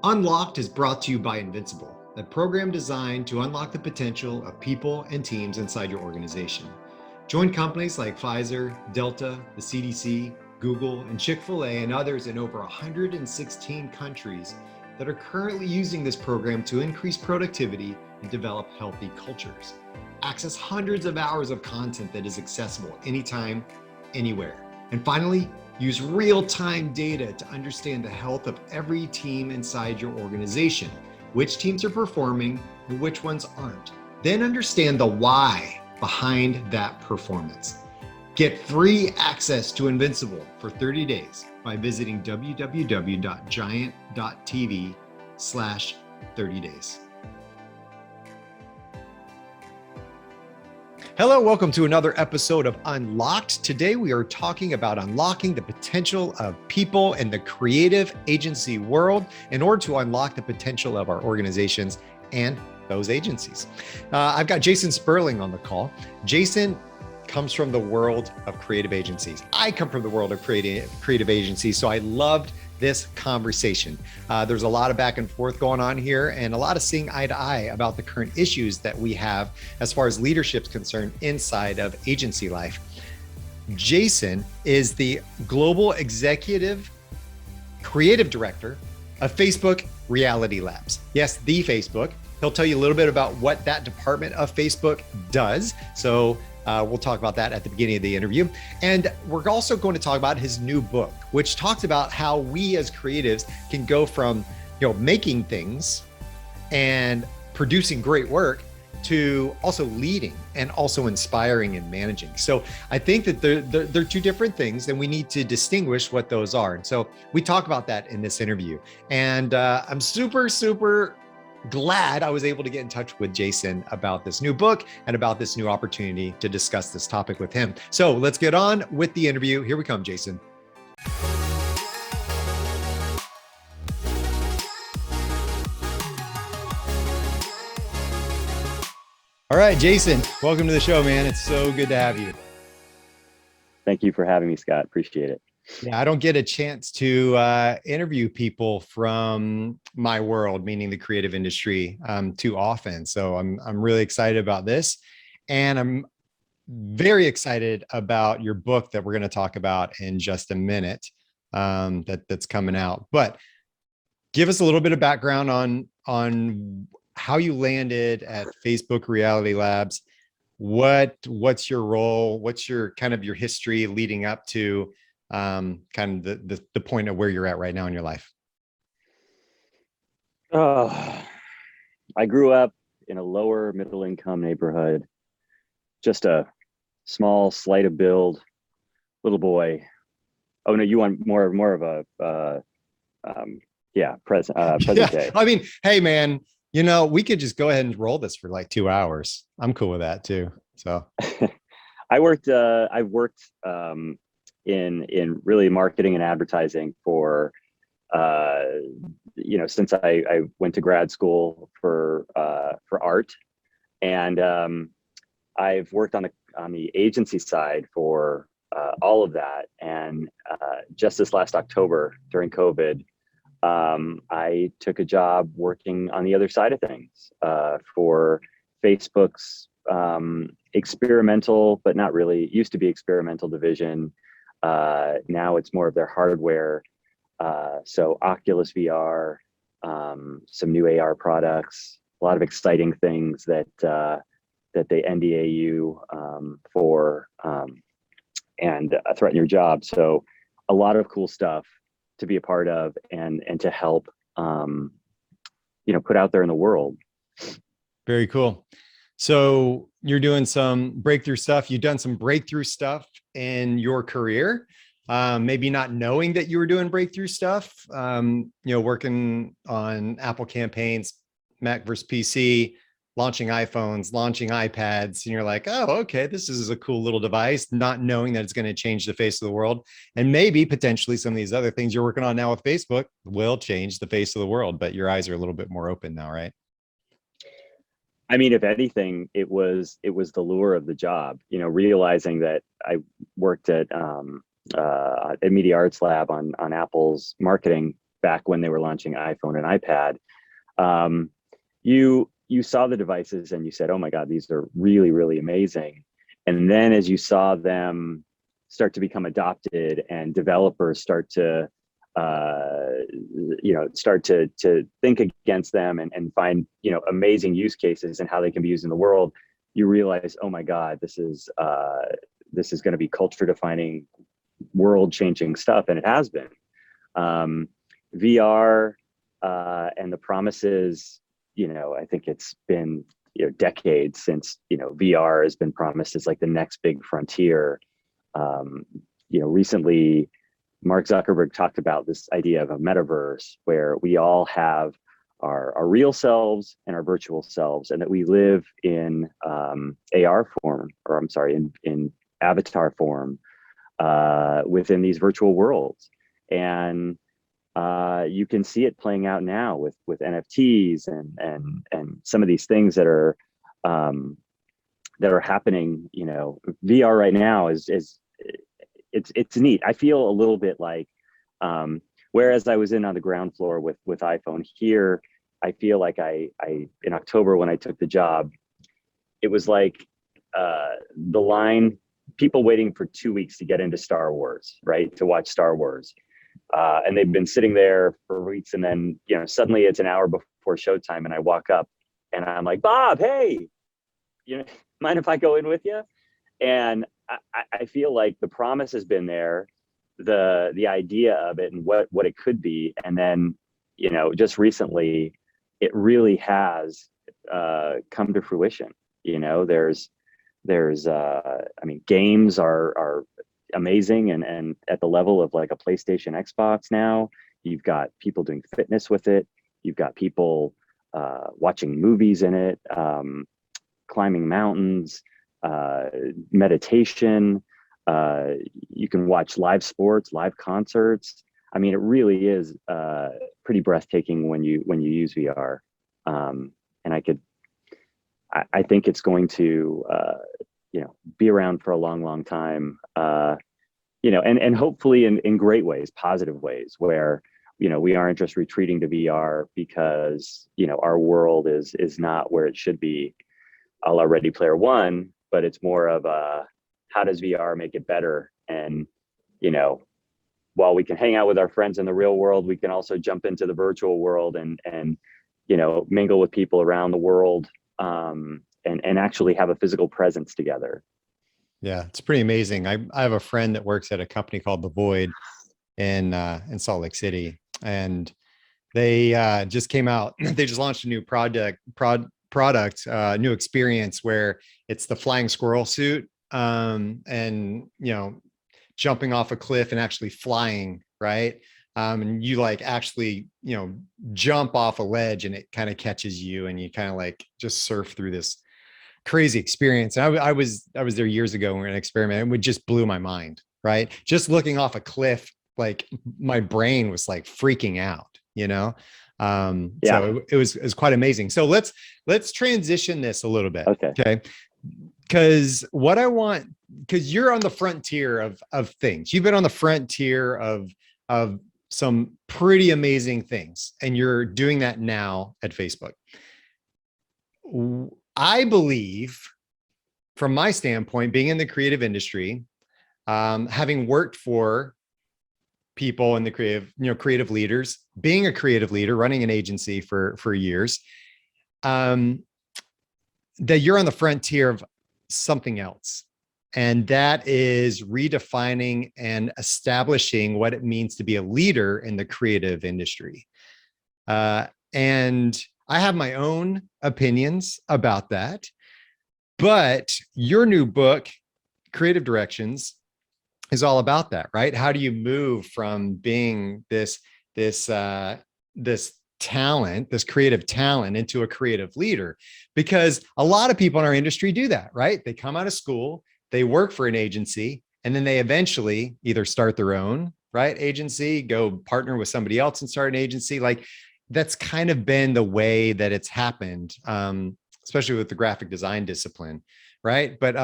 Unlocked is brought to you by Invincible, a program designed to unlock the potential of people and teams inside your organization. Join companies like Pfizer, Delta, the CDC, Google, and Chick-fil-A, and others in over 116 countries that are currently using this program to increase productivity and develop healthy cultures. Access hundreds of hours of content that is accessible anytime, anywhere. And finally, use real-time data to understand the health of every team inside your organization, which teams are performing and which ones aren't. Then understand the why behind that performance. Get free access to Invincible for 30 days by visiting www.giant.tv/30days. Hello, welcome to another episode of Unlocked. Today we are talking about unlocking the potential of people in the creative agency world in order to unlock the potential of our organizations and those agencies. I've got Jason Sperling on the call. Jason comes from the world of creative agencies. I come from the world of creative agencies, so I loved this conversation. There's a lot of back and forth going on here and a lot of seeing eye to eye about the current issues that we have as far as leadership's concerned inside of agency life. Jason is the Global Executive Creative Director of Facebook Reality Labs. Yes, the Facebook. He'll tell you a little bit about what that department of Facebook does. So we'll talk about that at the beginning of the interview. And we're also going to talk about his new book, which talks about how we as creatives can go from, making things and producing great work to also leading and also inspiring and managing. So I think that they're two different things and we need to distinguish what those are. And so we talk about that in this interview. And I'm super glad I was able to get in touch with Jason about this new book and about this new opportunity to discuss this topic with him. So let's get on with the interview. Here we come, Jason. All right, Jason, welcome to the show, man. It's so good to have you. Thank you for having me, Scott. Appreciate it. Yeah, I don't get a chance to interview people from my world, meaning the creative industry, too often. So I'm really excited about this, and I'm very excited about your book that we're going to talk about in just a minute. That's coming out. But give us a little bit of background on how you landed at Facebook Reality Labs. What's your role? What's your kind of your history leading up to kind of the point of where you're at right now in your life? I grew up in a lower middle income neighborhood, just a small, slight of build little boy. Oh no, you want more of a present day. I mean, hey man, we could just go ahead and roll this for like 2 hours. I'm cool with that too. So I've worked in really marketing and advertising for since I went to grad school for art, and I've worked on the agency side for all of that. And just this last October during COVID, I took a job working on the other side of things for Facebook's experimental, but not really, it used to be experimental division. Now it's more of their hardware. So Oculus VR, some new AR products, a lot of exciting things that they NDA you for and threaten your job. So a lot of cool stuff to be a part of and to help put out there in the world. Very cool. So you're doing some breakthrough stuff. You've done some breakthrough stuff in your career, maybe not knowing that you were doing breakthrough stuff, working on Apple campaigns, Mac versus PC, launching iPhones, launching iPads. And you're like, oh, okay, this is a cool little device, not knowing that it's going to change the face of the world. And maybe potentially some of these other things you're working on now with Facebook will change the face of the world, but your eyes are a little bit more open now, right? I mean, if anything, it was the lure of the job, realizing that I worked at Media Arts Lab on Apple's marketing back when they were launching iPhone and iPad, you saw the devices and you said, oh my God, these are really, really amazing. And then as you saw them start to become adopted and developers start to think against them and find, amazing use cases and how they can be used in the world, you realize, oh my God, this is going to be culture defining, world changing stuff. And it has been. VR and the promises, I think it's been decades since VR has been promised as like the next big frontier. Recently Mark Zuckerberg talked about this idea of a metaverse where we all have our real selves and our virtual selves, and that we live in AR form, or I'm sorry, in avatar form within these virtual worlds. And you can see it playing out now with NFTs and some of these things that are happening. VR right now is it's neat. I feel a little bit like whereas I was on the ground floor with iPhone, here I feel like I in October when I took the job, it was like the line, people waiting for 2 weeks to get into Star Wars, right, to watch Star Wars. And they've been sitting there for weeks, and then suddenly it's an hour before showtime, and I walk up and I'm like, Bob, hey, mind if I go in with you? And I feel like the promise has been there, the idea of it and what it could be, and then just recently it really has come to fruition. There's games are amazing and at the level of like a PlayStation, Xbox now. You've got people doing fitness with it. You've got people watching movies in it, climbing mountains, meditation. You can watch live sports, live concerts. I mean, it really is pretty breathtaking when you use VR. And I think it's going to be around for a long, long time. And hopefully in great ways, positive ways, where we aren't just retreating to VR because our world is not where it should be, a la Ready Player One, but it's more of how does VR make it better? And while we can hang out with our friends in the real world, we can also jump into the virtual world and mingle with people around the world, and actually have a physical presence together. Yeah, it's pretty amazing. I have a friend that works at a company called The Void in Salt Lake City, and they just came out. They just launched a new product, new experience where it's the flying squirrel suit, and jumping off a cliff and actually flying, right? And you like actually jump off a ledge and it kind of catches you, and you kind of like just surf through this crazy experience. And I was there years ago when an experiment, it would just blew my mind, right? Just looking off a cliff, like my brain was like freaking out, So it was quite amazing. So let's transition this a little bit. Okay. Because because you're on the frontier of things. You've been on the frontier of some pretty amazing things, and you're doing that now at Facebook. I believe, from my standpoint, being in the creative industry, having worked for people in the creative leaders, being a creative leader, running an agency for years, that you're on the frontier of something else. And that is redefining and establishing what it means to be a leader in the creative industry. And I have my own opinions about that, but your new book, Creative Directions, is all about that, right? How do you move from being this talent, this creative talent, into a creative leader? Because a lot of people in our industry do that, right? They come out of school, they work for an agency, and then they eventually either start their own, right, agency, go partner with somebody else and start an agency. Like, that's kind of been the way that it's happened, especially with the graphic design discipline, right? But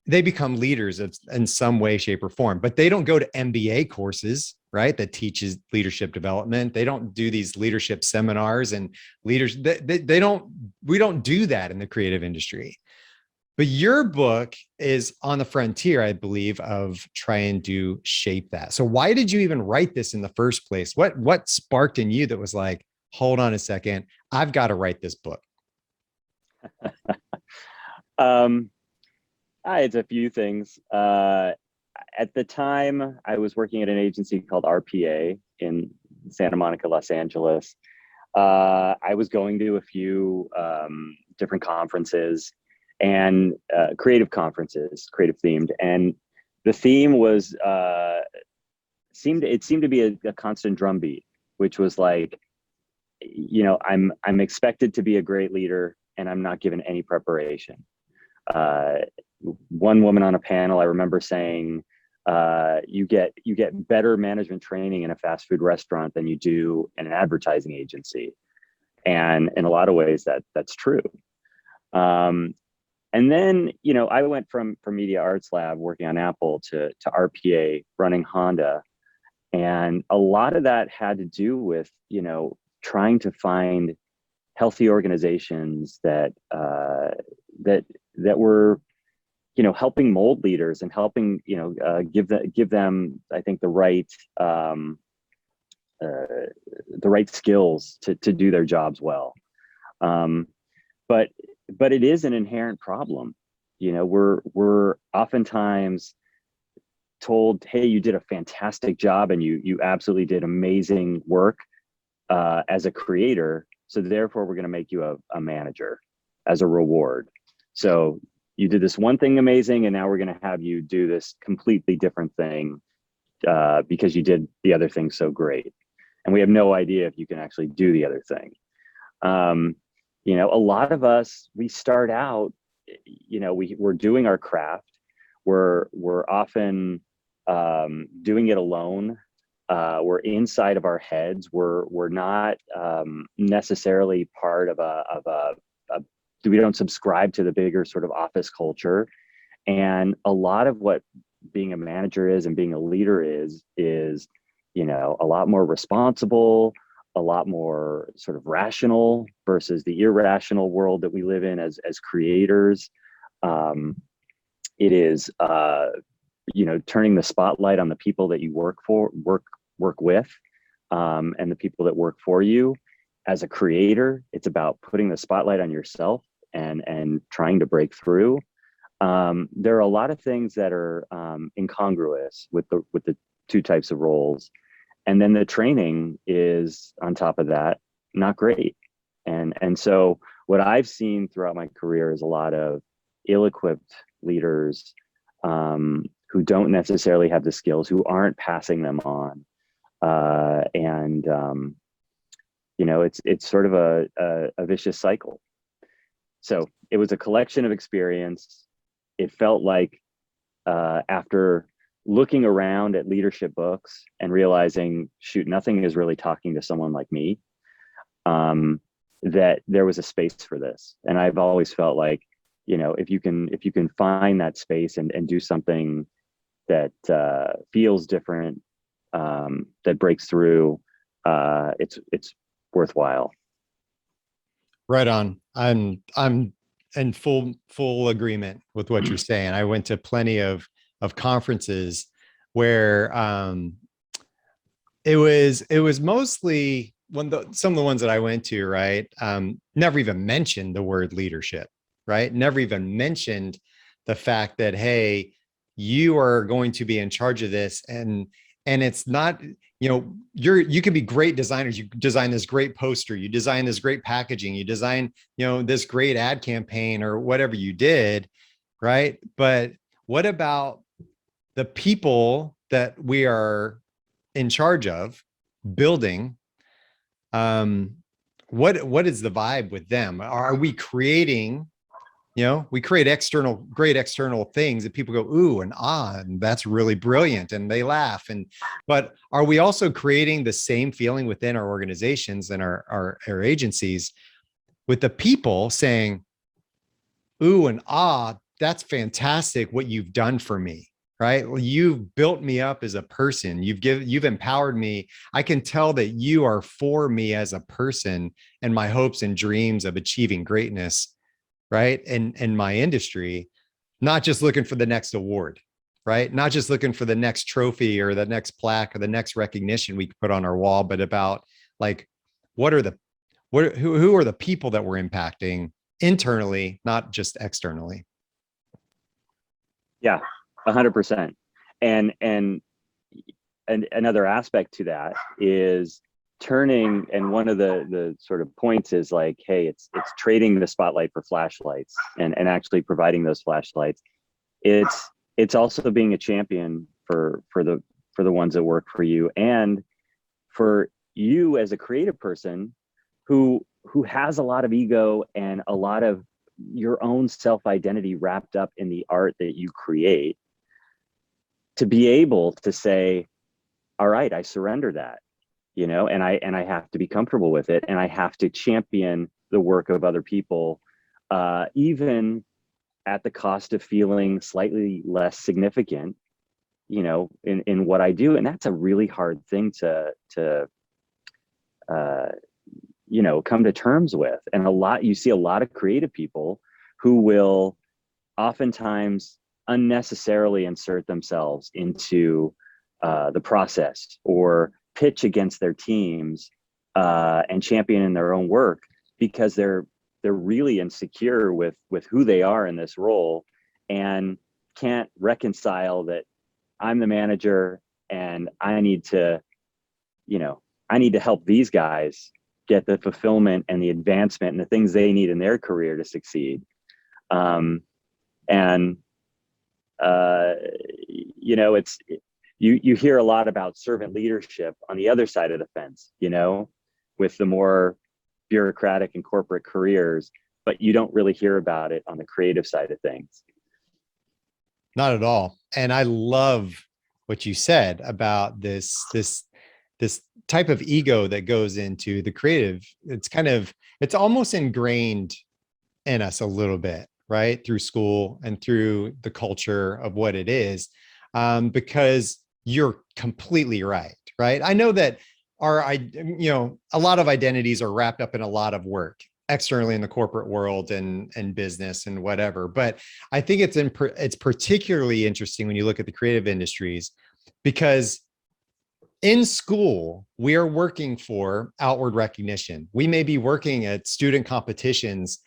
they become leaders in some way, shape, or form, but they don't go to MBA courses, right, that teaches leadership development. They don't do these leadership seminars, and leaders, they don't, we don't do that in the creative industry. But your book is on the frontier, I believe, of trying to shape that. So why did you even write this in the first place? What sparked in you that was like, hold on a second, I've got to write this book? It's a few things. At the time, I was working at an agency called RPA in Santa Monica, Los Angeles. I was going to a few different conferences and creative conferences, creative themed, and the theme was seemed to be a constant drumbeat, which was like, I'm expected to be a great leader, and I'm not given any preparation. One woman on a panel, I remember saying, you get better management training in a fast food restaurant than you do in an advertising agency. And in a lot of ways that's true. And then, I went from Media Arts Lab working on Apple to RPA running Honda. And a lot of that had to do with, trying to find healthy organizations that were, helping mold leaders and helping, give them, I think, the right skills to do their jobs well. But it is an inherent problem. We're oftentimes told, hey, you did a fantastic job and you absolutely did amazing work as a creator. So therefore we're going to make you a manager as a reward. So you did this one thing amazing, and now we're going to have you do this completely different thing because you did the other thing so great. And we have no idea if you can actually do the other thing. A lot of us, we start out, we're doing our craft. We're often doing it alone. We're inside of our heads. We're not necessarily part of we don't subscribe to the bigger sort of office culture. And a lot of what being a manager is and being a leader is, a lot more responsible, a lot more sort of rational versus the irrational world that we live in as creators. It is, turning the spotlight on the people that you work with, and the people that work for you. As a creator, it's about putting the spotlight on yourself and trying to break through. There are a lot of things that are incongruous with the two types of roles. And then the training is on top of that, not great. And so what I've seen throughout my career is a lot of ill-equipped leaders who don't necessarily have the skills, who aren't passing them on. It's sort of a vicious cycle. So it was a collection of experience. It felt like after looking around at leadership books and realizing, shoot, nothing is really talking to someone like me, that there was a space for this. And I've always felt like, if you can find that space and do something that feels different, that breaks through, it's worthwhile. Right on. I'm in full agreement with what you're saying. I went to plenty of conferences where it was mostly some of the ones that I went to, right, never even mentioned the word leadership, right? Never even mentioned the fact that, hey, you are going to be in charge of this, and it's not, you can be great designers. You design this great poster, you design this great packaging, you design, this great ad campaign or whatever you did, right? But what about the people that we are in charge of building? What is the vibe with them? Are we creating, we create great external things that people go, ooh, and ah, and that's really brilliant. And they laugh. But are we also creating the same feeling within our organizations and our agencies with the people saying, ooh, and ah, that's fantastic what you've done for me, right? Well, you've built me up as a person. You've empowered me. I can tell that you are for me as a person and my hopes and dreams of achieving greatness, right? And in my industry, not just looking for the next award, right? Not just looking for the next trophy or the next plaque or the next recognition we can put on our wall, but about like, what are the who are the people that we're impacting internally, not just externally. Yeah, 100%. And another aspect to that is turning, and one of the sort of points is like, hey, it's trading the spotlight for flashlights and actually providing those flashlights. It's also being a champion for the ones that work for you, and for you as a creative person who has a lot of ego and a lot of your own self-identity wrapped up in the art that you create, to be able to say, all right, I surrender that, and I have to be comfortable with it, and I have to champion the work of other people, even at the cost of feeling slightly less significant, in what I do. And that's a really hard thing to come to terms with. And you see a lot of creative people who will oftentimes unnecessarily insert themselves into the process or pitch against their teams and champion in their own work, because they're really insecure with who they are in this role and can't reconcile that I'm the manager and I need to help these guys get the fulfillment and the advancement and the things they need in their career to succeed. You hear a lot about servant leadership on the other side of the fence, with the more bureaucratic and corporate careers, but you don't really hear about it on the creative side of things. Not at all. And I love what you said about this type of ego that goes into the creative. It's almost ingrained in us a little bit, right? Through school and through the culture of what it is. Because you're completely right. I know that a lot of identities are wrapped up in a lot of work externally in the corporate world and business and whatever. But I think it's particularly interesting when you look at the creative industries, because in school, we are working for outward recognition. We may be working at student competitions,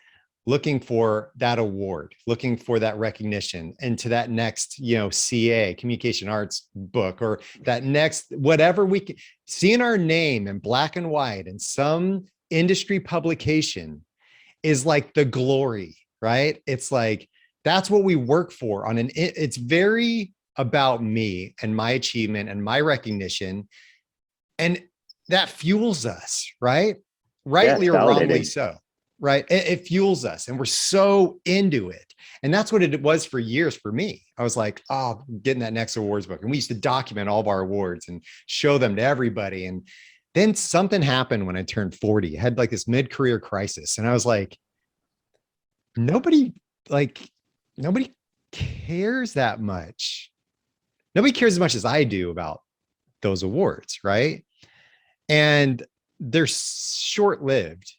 looking for that award, looking for that recognition, and to that next, CA, communication arts book, or that next, whatever we can, seeing our name in black and white in some industry publication is like the glory, right? It's like, that's what we work for it's very about me and my achievement and my recognition. And that fuels us, right? Rightly or wrongly so. Right. It fuels us and we're so into it. And that's what it was for years for me. I was like, oh, getting that next awards book. And we used to document all of our awards and show them to everybody. And then something happened when I turned 40. I had like this mid-career crisis. And I was like, nobody cares that much. Nobody cares as much as I do about those awards. Right. And they're short-lived.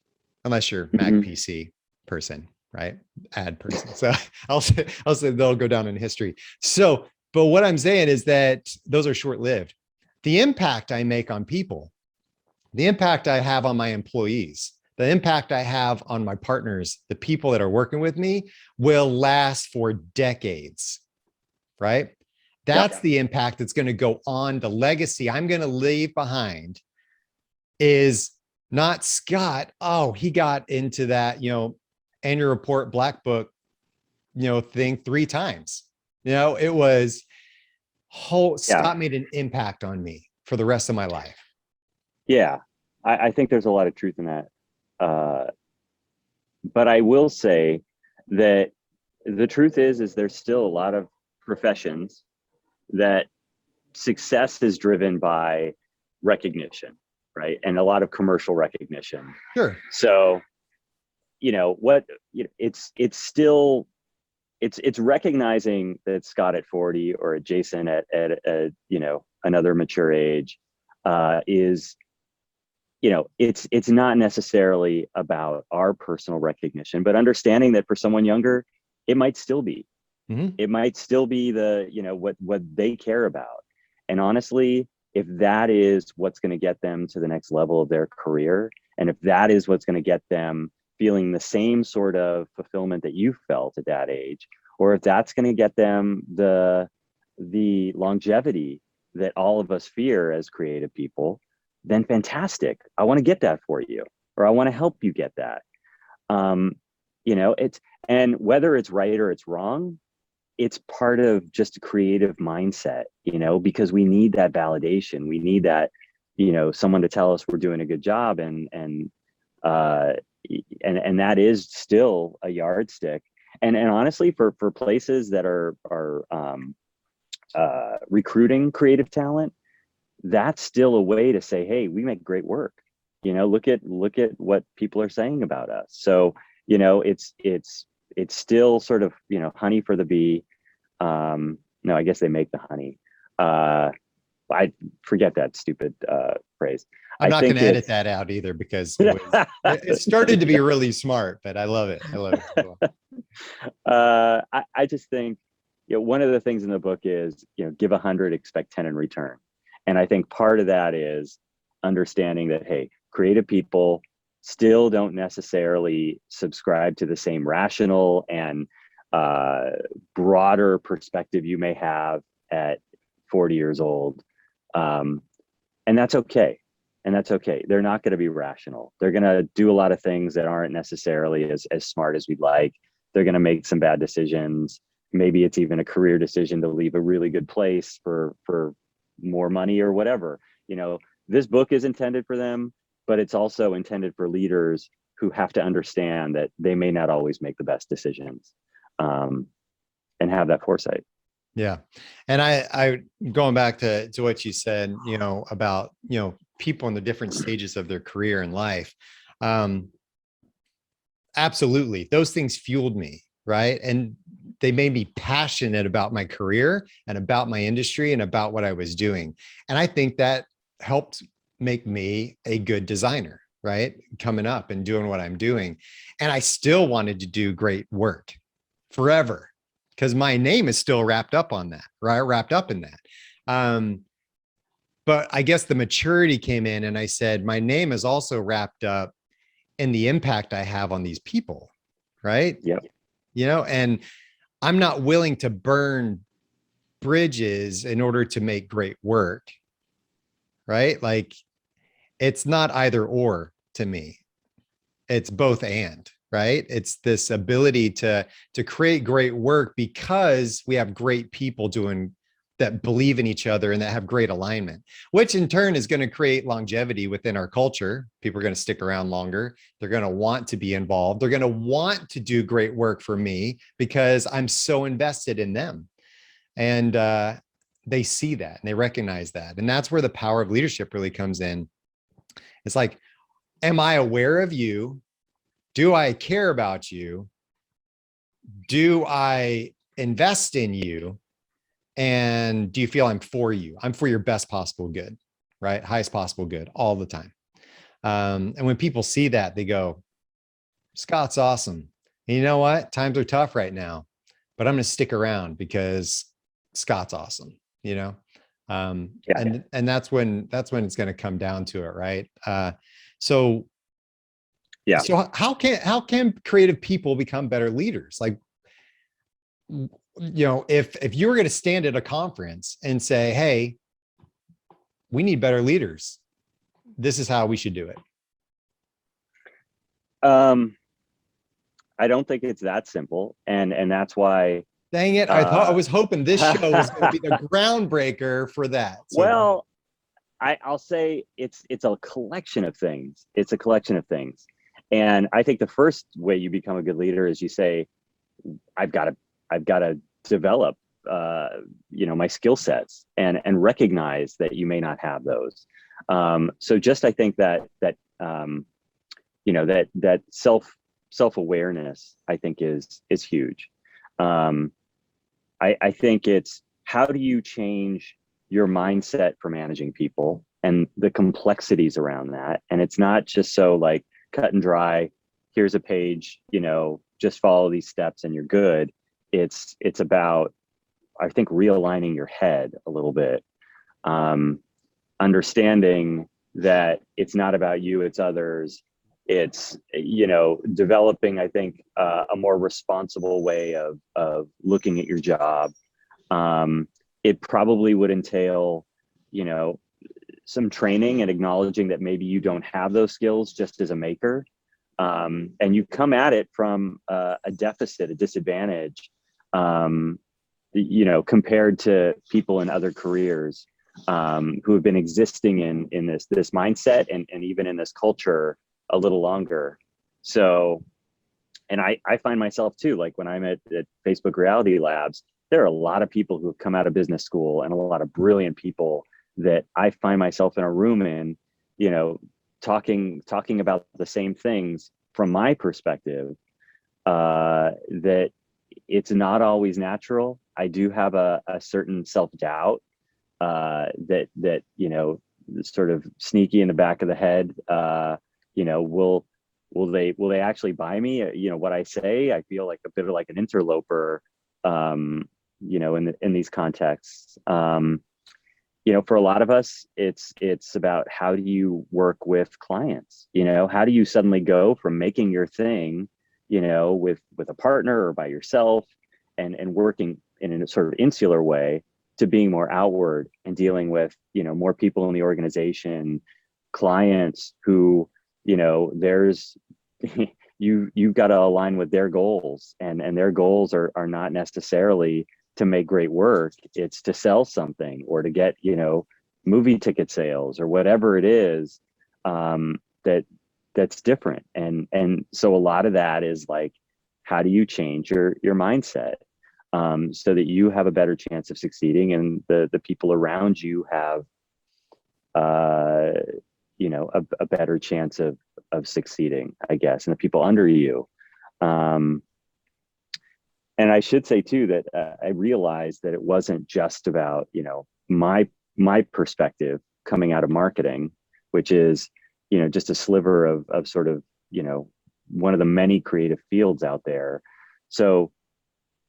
Unless you're Mac PC person, right? Ad person. So I'll say they'll go down in history. So, but what I'm saying is that those are short-lived. The impact I make on people, the impact I have on my employees, the impact I have on my partners, the people that are working with me will last for decades, right? That's the impact that's going to go on. The legacy I'm going to leave behind is not Skot. Oh, he got into that, annual report black book, thing 3 times. It was Skot made an impact on me for the rest of my life. Yeah, I think there's a lot of truth in that. But I will say that the truth is there's still a lot of professions that success is driven by recognition. Right. And a lot of commercial recognition. Sure. So, it's still it's recognizing that Skot at 40 or Jason at another mature age is, it's not necessarily about our personal recognition, but understanding that for someone younger, it might still be. Mm-hmm. It might still be what they care about. And honestly, if that is what's going to get them to the next level of their career, and if that is what's going to get them feeling the same sort of fulfillment that you felt at that age, or if that's going to get them the longevity that all of us fear as creative people, then fantastic. I want to get that for you, or I want to help you get that. And whether it's right or it's wrong, it's part of just a creative mindset, because we need that validation. We need that, someone to tell us we're doing a good job, and that is still a yardstick. And honestly, for places that are recruiting creative talent, that's still a way to say, hey, we make great work. Look at what people are saying about us. So, it's still sort of, honey for the bee. No, I guess they make the honey. I forget that stupid phrase. I'm not going to edit that out either, because it started to be really smart, but I love it. I love it. Cool. I just think, one of the things in the book is, give 100, expect 10 in return. And I think part of that is understanding that, hey, creative people still don't necessarily subscribe to the same rational and broader perspective you may have at 40 years old. And that's okay. They're not going to be rational. They're going to do a lot of things that aren't necessarily as smart as we'd like. They're going to make some bad decisions. Maybe it's even a career decision to leave a really good place for more money or whatever. This book is intended for them, but it's also intended for leaders who have to understand that they may not always make the best decisions, and have that foresight. Yeah. And I going back to what you said, about, people in the different stages of their career and life. Absolutely. Those things fueled me. Right. And they made me passionate about my career and about my industry and about what I was doing. And I think that helped make me a good designer, right? Coming up and doing what I'm doing. And I still wanted to do great work forever, because my name is still wrapped up on that, right? Wrapped up in that. But I guess the maturity came in, and I said, my name is also wrapped up in the impact I have on these people, right? Yep. And I'm not willing to burn bridges in order to make great work, right? Like, it's not either or to me. It's both and, right? It's this ability to create great work because we have great people that believe in each other and that have great alignment, which in turn is going to create longevity within our culture. People are going to stick around longer. They're going to want to be involved. They're going to want to do great work for me because I'm so invested in them. And they see that and they recognize that. And that's where the power of leadership really comes in. It's like, am I aware of you? Do I care about you? Do I invest in you? And do you feel I'm for you? I'm for your best possible good, right? Highest possible good all the time. And when people see that, they go, Skot's awesome. And you know what? Times are tough right now, but I'm going to stick around because Skot's awesome, Yeah. and that's when it's going to come down to it. Right. So how can creative people become better leaders? Like, if you were going to stand at a conference and say, hey, we need better leaders, this is how we should do it. I don't think it's that simple. And that's why. Dang it. I was hoping this show was going to be the groundbreaker for that. So well, I'll say it's a collection of things. It's a collection of things. And I think the first way you become a good leader is you say, I've got to develop, my skill sets and recognize that you may not have those. So just, I think that self-awareness, I think is huge. Um, I think it's how do you change your mindset for managing people and the complexities around that. And it's not just so like cut and dry, here's a page, just follow these steps and you're good. It's about, I think, realigning your head a little bit, understanding that it's not about you, it's others. It's, developing, I think, a more responsible way of looking at your job. It probably would entail, some training and acknowledging that maybe you don't have those skills just as a maker. And you come at it from a deficit, a disadvantage, compared to people in other careers who have been existing in this mindset and even in this culture a little longer. So, and I find myself too, like when I'm at Facebook Reality Labs, there are a lot of people who have come out of business school and a lot of brilliant people that I find myself in a room in, talking about the same things from my perspective, that it's not always natural. I do have a certain self-doubt that sort of sneaky in the back of the head. Will they actually buy me? What I say, I feel like a bit of like an interloper, in these contexts. For a lot of us, it's about how do you work with clients? How do you suddenly go from making your thing, with a partner or by yourself and working in a sort of insular way to being more outward and dealing with, more people in the organization, clients who, there's you've got to align with their goals, and their goals are not necessarily to make great work. It's to sell something or to get, movie ticket sales or whatever it is, that's different. And so a lot of that is like, how do you change your mindset, so that you have a better chance of succeeding and the people around you have, a better chance of succeeding, I guess, and the people under you. And I should say too that I realized that it wasn't just about, my perspective coming out of marketing, which is, just a sliver of sort of, one of the many creative fields out there. So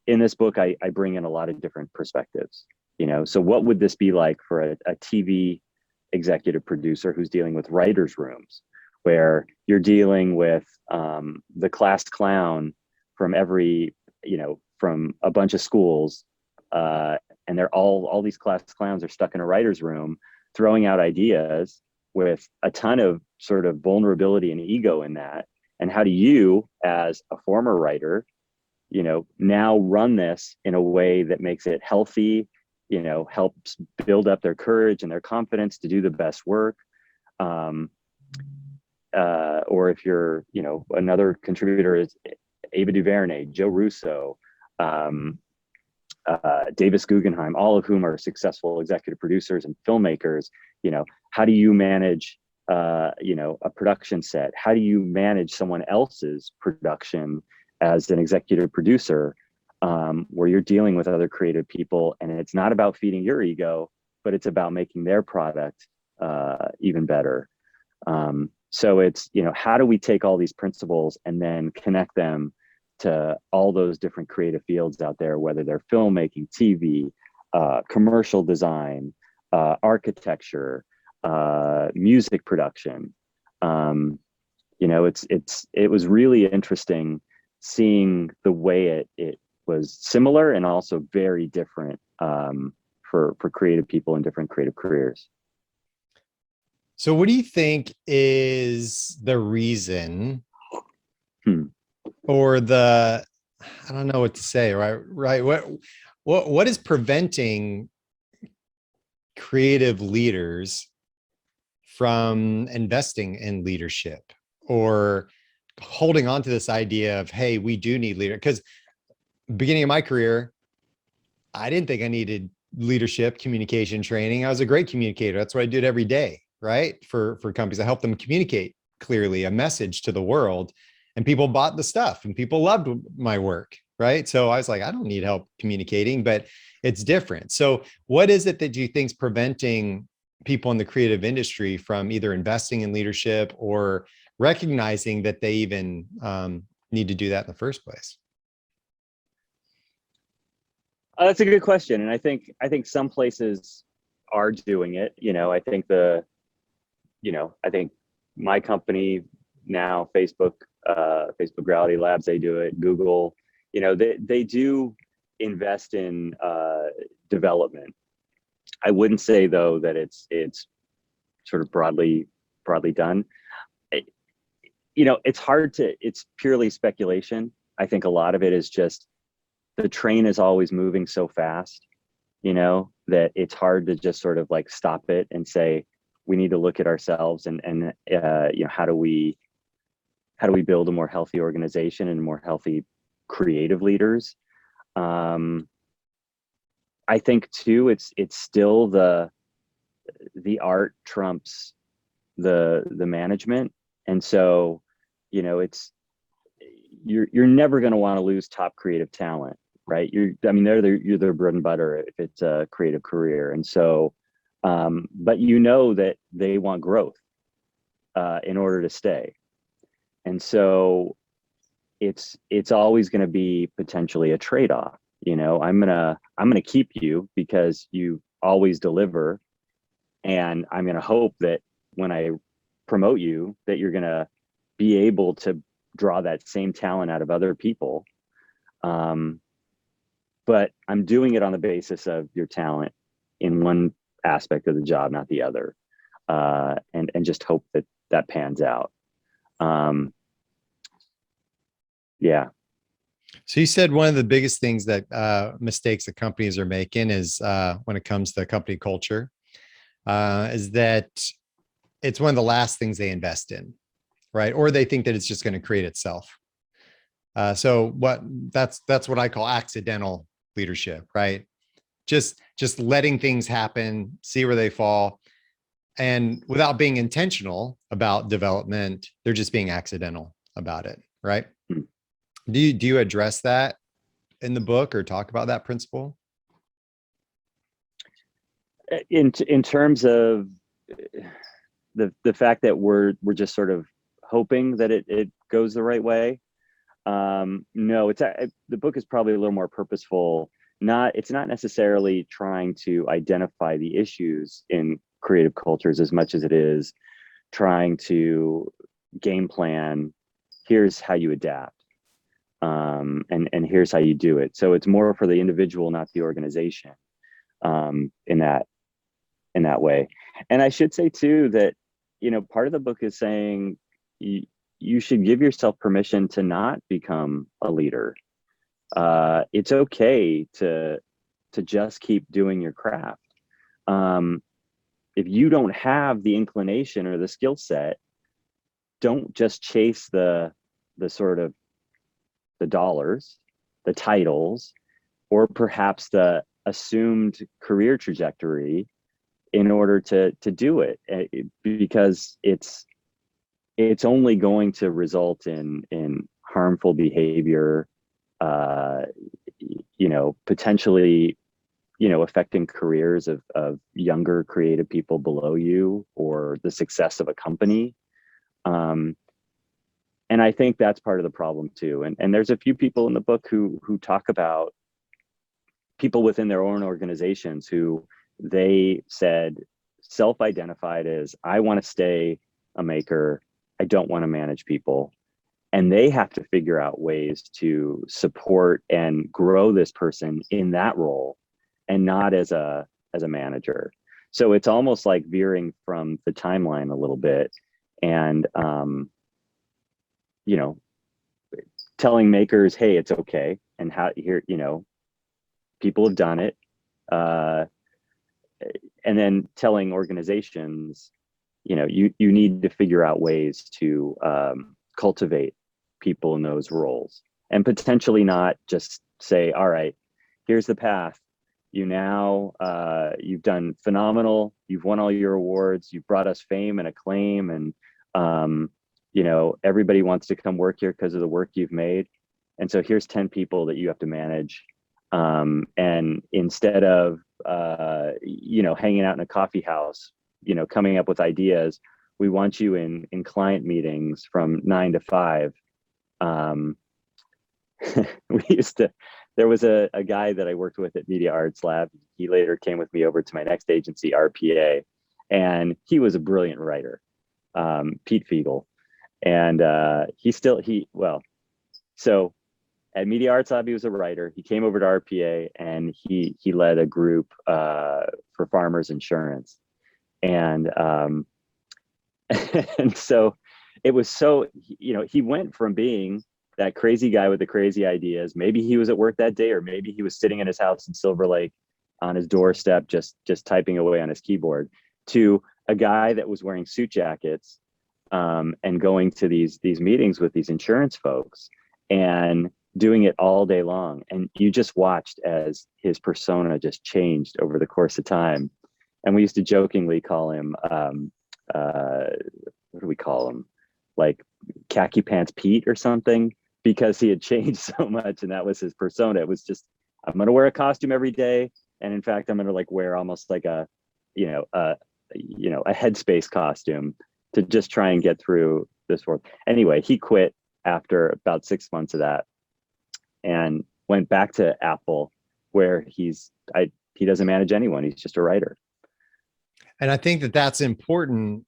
in this book, I bring in a lot of different perspectives, so what would this be like for a TV executive producer who's dealing with writers' rooms, where you're dealing with the class clown from every, from a bunch of schools, and they're all these class clowns are stuck in a writer's room throwing out ideas with a ton of sort of vulnerability and ego in that. And how do you, as a former writer, now run this in a way that makes it healthy, helps build up their courage and their confidence to do the best work. Or if you're, another contributor is Ava DuVernay, Joe Russo, Davis Guggenheim, all of whom are successful executive producers and filmmakers. How do you manage, a production set? How do you manage someone else's production as an executive producer, where you're dealing with other creative people, and it's not about feeding your ego, but it's about making their product even better. So it's, how do we take all these principles and then connect them to all those different creative fields out there, whether they're filmmaking, TV, commercial design, architecture, music production. It was really interesting seeing the way it was similar and also very different, for creative people in different creative careers. So what do you think is the reason or I don't know what to say, right? What is preventing creative leaders from investing in leadership or holding on to this idea of, hey, we do need leader? Because beginning of my career, I didn't think I needed leadership communication training. I was a great communicator. That's what I did every day, right? For companies, I helped them communicate clearly a message to the world, and people bought the stuff and people loved my work. right? So I was like, I don't need help communicating, but it's different. So what is it that you think is preventing people in the creative industry from either investing in leadership or recognizing that they even need to do that in the first place? That's a good question, and I think some places are doing it. I think my company now, Facebook Reality Labs, they do it. Google, they do invest in development. I wouldn't say though that it's sort of broadly done. It, it's purely speculation. I think a lot of it is just the train is always moving so fast, that it's hard to just sort of like stop it and say, we need to look at ourselves and how do we build a more healthy organization and more healthy creative leaders. I think too, it's still the art trumps the management, and so it's you're never going to want to lose top creative talent, right? You're their bread and butter if it's a creative career, and so but that they want growth in order to stay, and so it's always going to be potentially a trade-off. I'm gonna keep you because you always deliver, and I'm gonna hope that when I promote you that you're gonna be able to draw that same talent out of other people. But I'm doing it on the basis of your talent in one aspect of the job, not the other, and just hope that pans out. Yeah. So you said one of the biggest things that mistakes that companies are making is when it comes to company culture, is that it's one of the last things they invest in, right? Or they think that it's just going to create itself. So that's what I call accidental leadership, right? Just letting things happen, see where they fall, and without being intentional about development, they're just being accidental about it, right? Hmm. Do you address that in the book or talk about that principle? In terms of the fact that we're just sort of hoping that it goes the right way. No, the book is probably a little more purposeful. It's not necessarily trying to identify the issues in creative cultures as much as it is trying to game plan. Here's how you adapt, and here's how you do it. So it's more for the individual, not the organization, in that way. And I should say too that part of the book is saying you should give yourself permission to not become a leader. It's okay to just keep doing your craft. If you don't have the inclination or the skill set, don't just chase the sort of the dollars, the titles, or perhaps the assumed career trajectory in order to do it, because it's only going to result in harmful behavior, potentially affecting careers of younger creative people below you or the success of a company. And I think that's part of the problem too. And there's a few people in the book who talk about people within their own organizations who they said self-identified as, I want to stay a maker, I don't want to manage people. And they have to figure out ways to support and grow this person in that role and not as a manager. So it's almost like veering from the timeline a little bit and telling makers, hey, it's okay, and how here people have done it, and then telling organizations, you need to figure out ways to cultivate people in those roles, and potentially not just say, all right, here's the path. You've done phenomenal. You've won all your awards. You've brought us fame and acclaim, and everybody wants to come work here because of the work you've made. And so here's 10 people that you have to manage. And instead of, hanging out in a coffee house, coming up with ideas, we want you in client meetings from 9 to 5. There was a guy that I worked with at Media Arts Lab. He later came with me over to my next agency, RPA, and he was a brilliant writer, Pete Fiegel. And so at Media Arts Lab, he was a writer. He came over to RPA and he led a group for farmers insurance. And and so it was so, he went from being that crazy guy with the crazy ideas. Maybe he was at work that day, or maybe he was sitting in his house in Silver Lake on his doorstep, just typing away on his keyboard, to a guy that was wearing suit jackets and going to these meetings with these insurance folks and doing it all day long. And you just watched as his persona just changed over the course of time. And we used to jokingly call him, what do we call him? Like khaki pants Pete or something, because he had changed so much. And that was his persona. It was just, I'm going to wear a costume every day. And in fact, I'm going to wear almost like a headspace costume to just try and get through this world. Anyway, he quit after about 6 months of that and went back to Apple, where he doesn't manage anyone. He's just a writer. And I think that that's important.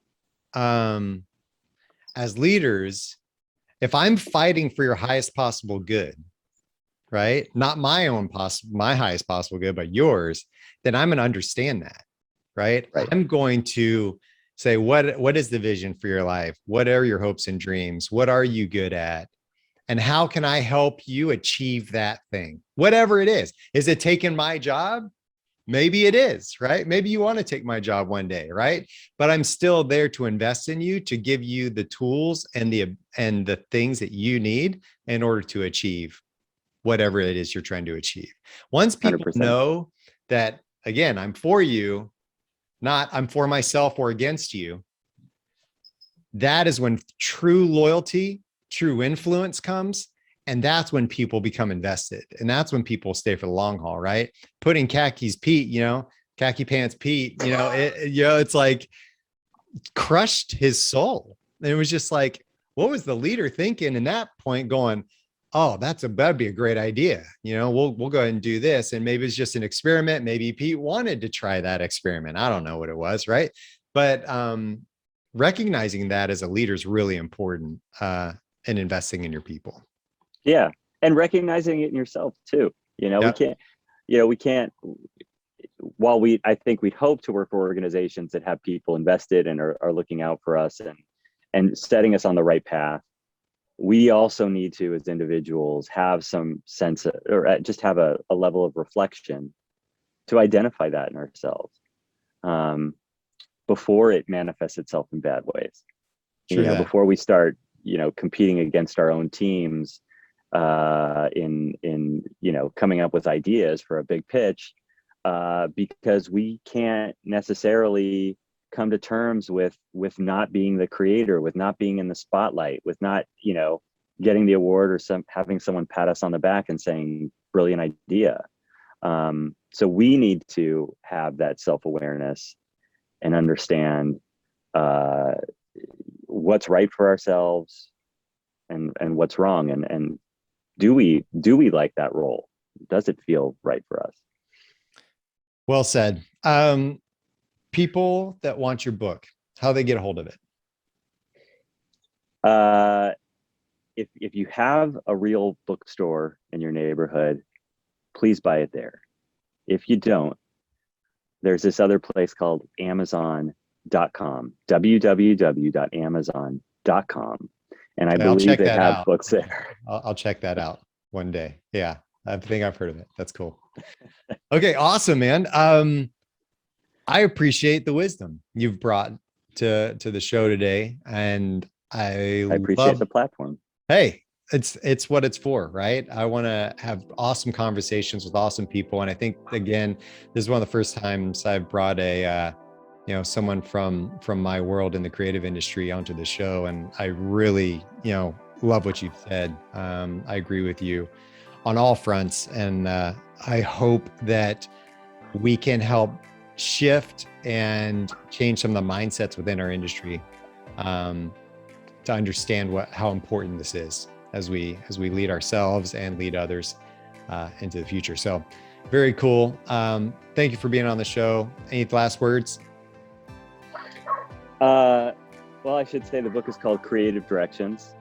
As leaders, if I'm fighting for your highest possible good, right? Not my highest possible good, but yours, then I'm going to understand that, right? I'm going to say, what is the vision for your life? What are your hopes and dreams? What are you good at? And how can I help you achieve that thing? Whatever it is. Is it taking my job? Maybe it is, right? Maybe you want to take my job one day, right? But I'm still there to invest in you, to give you the tools and the things that you need in order to achieve whatever it is you're trying to achieve. Once people 100%. know that, again, I'm for you, not I'm for myself or against you, that is when true loyalty, true influence comes. And that's when people become invested. And that's when people stay for the long haul, right? Putting khaki pants Pete, it's like crushed his soul. And it was just like, what was the leader thinking in that point, going, oh, that'd be a great idea. We'll go ahead and do this. And maybe it's just an experiment. Maybe Pete wanted to try that experiment. I don't know what it was, right? But recognizing that as a leader is really important in investing in your people. Yeah. And recognizing it in yourself too. Yep. We can't, while I think we'd hope to work for organizations that have people invested and are looking out for us and setting us on the right path, we also need to, as individuals, have some sense of, or just have a level of reflection to identify that in ourselves before it manifests itself in bad ways. Before we start, competing against our own teams in coming up with ideas for a big pitch, because we can't necessarily come to terms with not being the creator, with not being in the spotlight, with not getting the award or having someone pat us on the back and saying brilliant idea. So we need to have that self-awareness and understand what's right for ourselves and what's wrong, and do we like that role? Does it feel right for us? Well said. People that want your book, how they get a hold of it? If you have a real bookstore in your neighborhood, please buy it there. If you don't, there's this other place called Amazon.com, www.amazon.com. And I believe they have books there. I'll check that out one day. Yeah, I think I've heard of it. That's cool. Okay, awesome, man. I appreciate the wisdom you've brought to the show today, and I appreciate the platform. Hey, it's what it's for, right? I want to have awesome conversations with awesome people, and I think, again, this is one of the first times I've brought someone from my world in the creative industry onto the show, and I really love what you've said. I agree with you on all fronts. And I hope that we can help shift and change some of the mindsets within our industry to understand how important this is as we lead ourselves and lead others into the future. So very cool. Thank you for being on the show. Any last words? Well, I should say the book is called Creative Directions.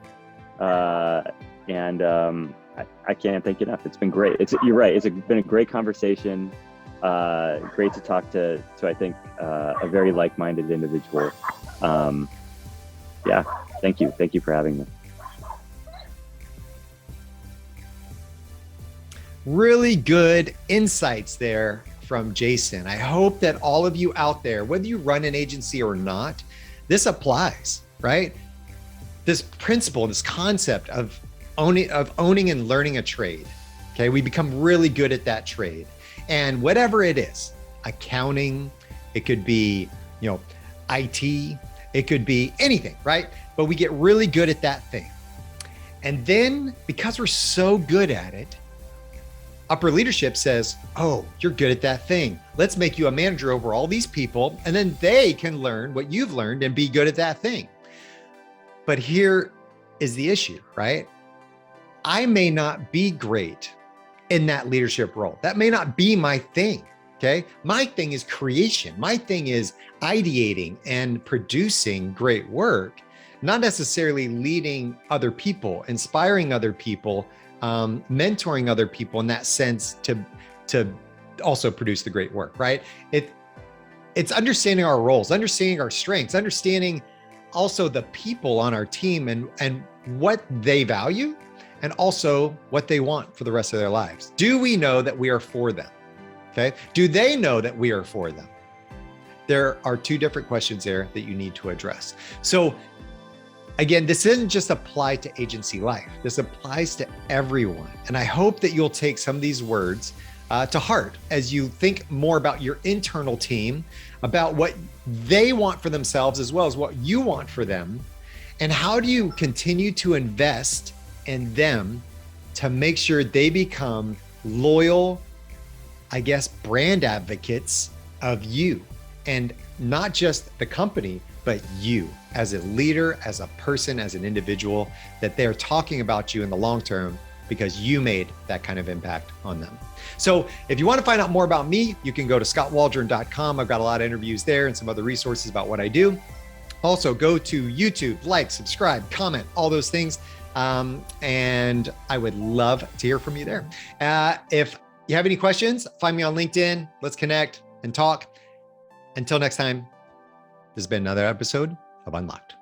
And I can't thank you enough. It's been great. You're right. It's been a great conversation. Great to talk to I think, a very like-minded individual. Yeah, thank you. Thank you for having me. Really good insights there from Jason. I hope that all of you out there, whether you run an agency or not, this applies, right? This principle, this concept of owning and learning a trade. Okay, we become really good at that trade. And whatever it is, accounting, it could be, IT, it could be anything, right? But we get really good at that thing. And then because we're so good at it, upper leadership says, oh, you're good at that thing. Let's make you a manager over all these people. And then they can learn what you've learned and be good at that thing. But here is the issue, right? I may not be great in that leadership role. That may not be my thing, okay? My thing is creation. My thing is ideating and producing great work, not necessarily leading other people, inspiring other people, mentoring other people in that sense to also produce the great work, right? It's understanding our roles, understanding our strengths, understanding also the people on our team and what they value and also what they want for the rest of their lives. Do we know that we are for them? Okay. Do they know that we are for them? There are two different questions there that you need to address. So again, this doesn't just apply to agency life. This applies to everyone. And I hope that you'll take some of these words to heart as you think more about your internal team, about what they want for themselves as well as what you want for them. And how do you continue to invest in them to make sure they become loyal, I guess, brand advocates of you, and not just the company, but you as a leader, as a person, as an individual, that they're talking about you in the long term because you made that kind of impact on them. So if you want to find out more about me, you can go to skotwaldron.com. I've got a lot of interviews there and some other resources about what I do. Also go to YouTube, like, subscribe, comment, all those things. And I would love to hear from you there. If you have any questions, find me on LinkedIn. Let's connect and talk. Until next time, this has been another episode of Unlocked.